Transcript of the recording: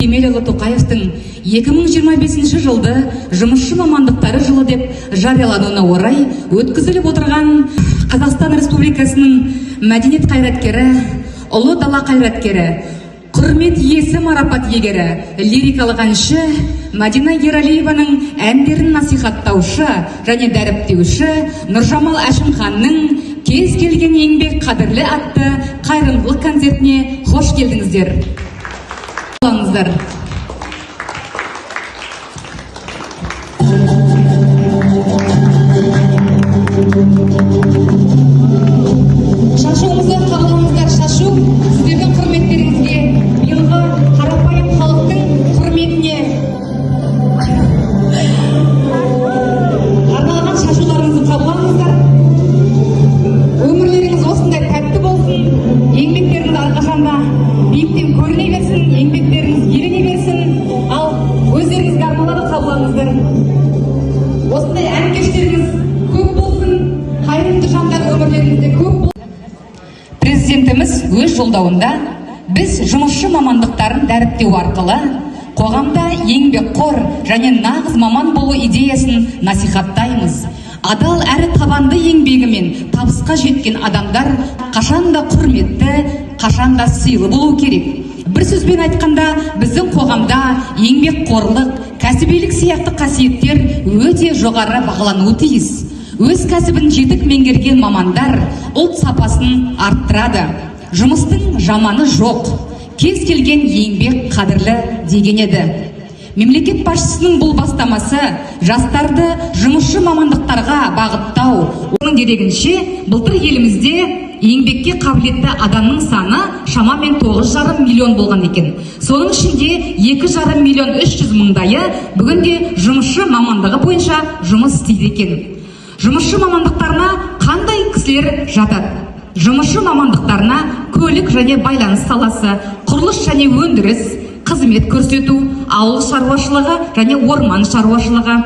Кемелұлы Тоқаевтың 2025 жылды жұмысшы мамандықтары жылы деп жариялануына орай өткізіліп отырған Қазақстан Республикасының мәдениет қайраткері, ұлы дала қайраткері, құрмет иесі марапат иегері, лирикалық әнші Мадина Ералиеваның әндерін насихаттаушы және дәріптеуші Нұржамал Әшімханның кез келген еңбек қадірлі атты қайырымдылық концертіне қош келдіңіздер. Олаңыздар. Шашуымызды қабылдаңыздар. Шашу сіздердің құрметтеріңізге, биылғы қарапайым халықтың құрметіне арналған шашуларыңызды қабылдаңыздар. Өмірлеріңіз осындай тәтті болсын, еңбектеріңіз әрқашанда биіктен көріне берсін, еңбектеріңіз елене берсін, ал өздеріңізге арналады қабылдаңыздар. Осындай ән кештеріңіз көп болсын, қайырымды жандар өмірлеріңізде көп болсын. Президентіміз өз жолдауында біз жұмысшы мамандықтарын дәріптеу арқылы қоғамда еңбекқор және нағыз маман болу идеясын насихаттаймыз. Адал әрі табанды еңбегімен табысқа жеткен адамдар қашанда құрметті, қашанда сыйлы болу керек. Бір сөзбен айтқанда, біздің қоғамда еңбекқорлық, кәсібилік сияқты қасиеттер өте жоғары бағалануы тиіс. Өз кәсібін жетік меңгерген мамандар ұлт сапасын арттырады. Жұмыстың жаманы жоқ, кез келген еңбек қадірлі деген еді. Мемлекет басшысының бұл бастамасы жастарды жұмысшы мамандықтарға бағыттау. Оның дерегінше, былтыр елімізде еңбекке қабілетті адамның саны шамамен 9,5 миллион болған екен. Соның ішінде 2,5 миллион 300 мыңдайы бүгінде жұмысшы мамандығы бойынша жұмыс істейді екен. Жұмысшы мамандықтарына қандай кісілер жатады? Жұмысшы мамандықтарына көлік және байланыс саласы, құрылыс және өндіріс, қызмет көрсету, ауыл шаруашылығы және орман шаруашылығы,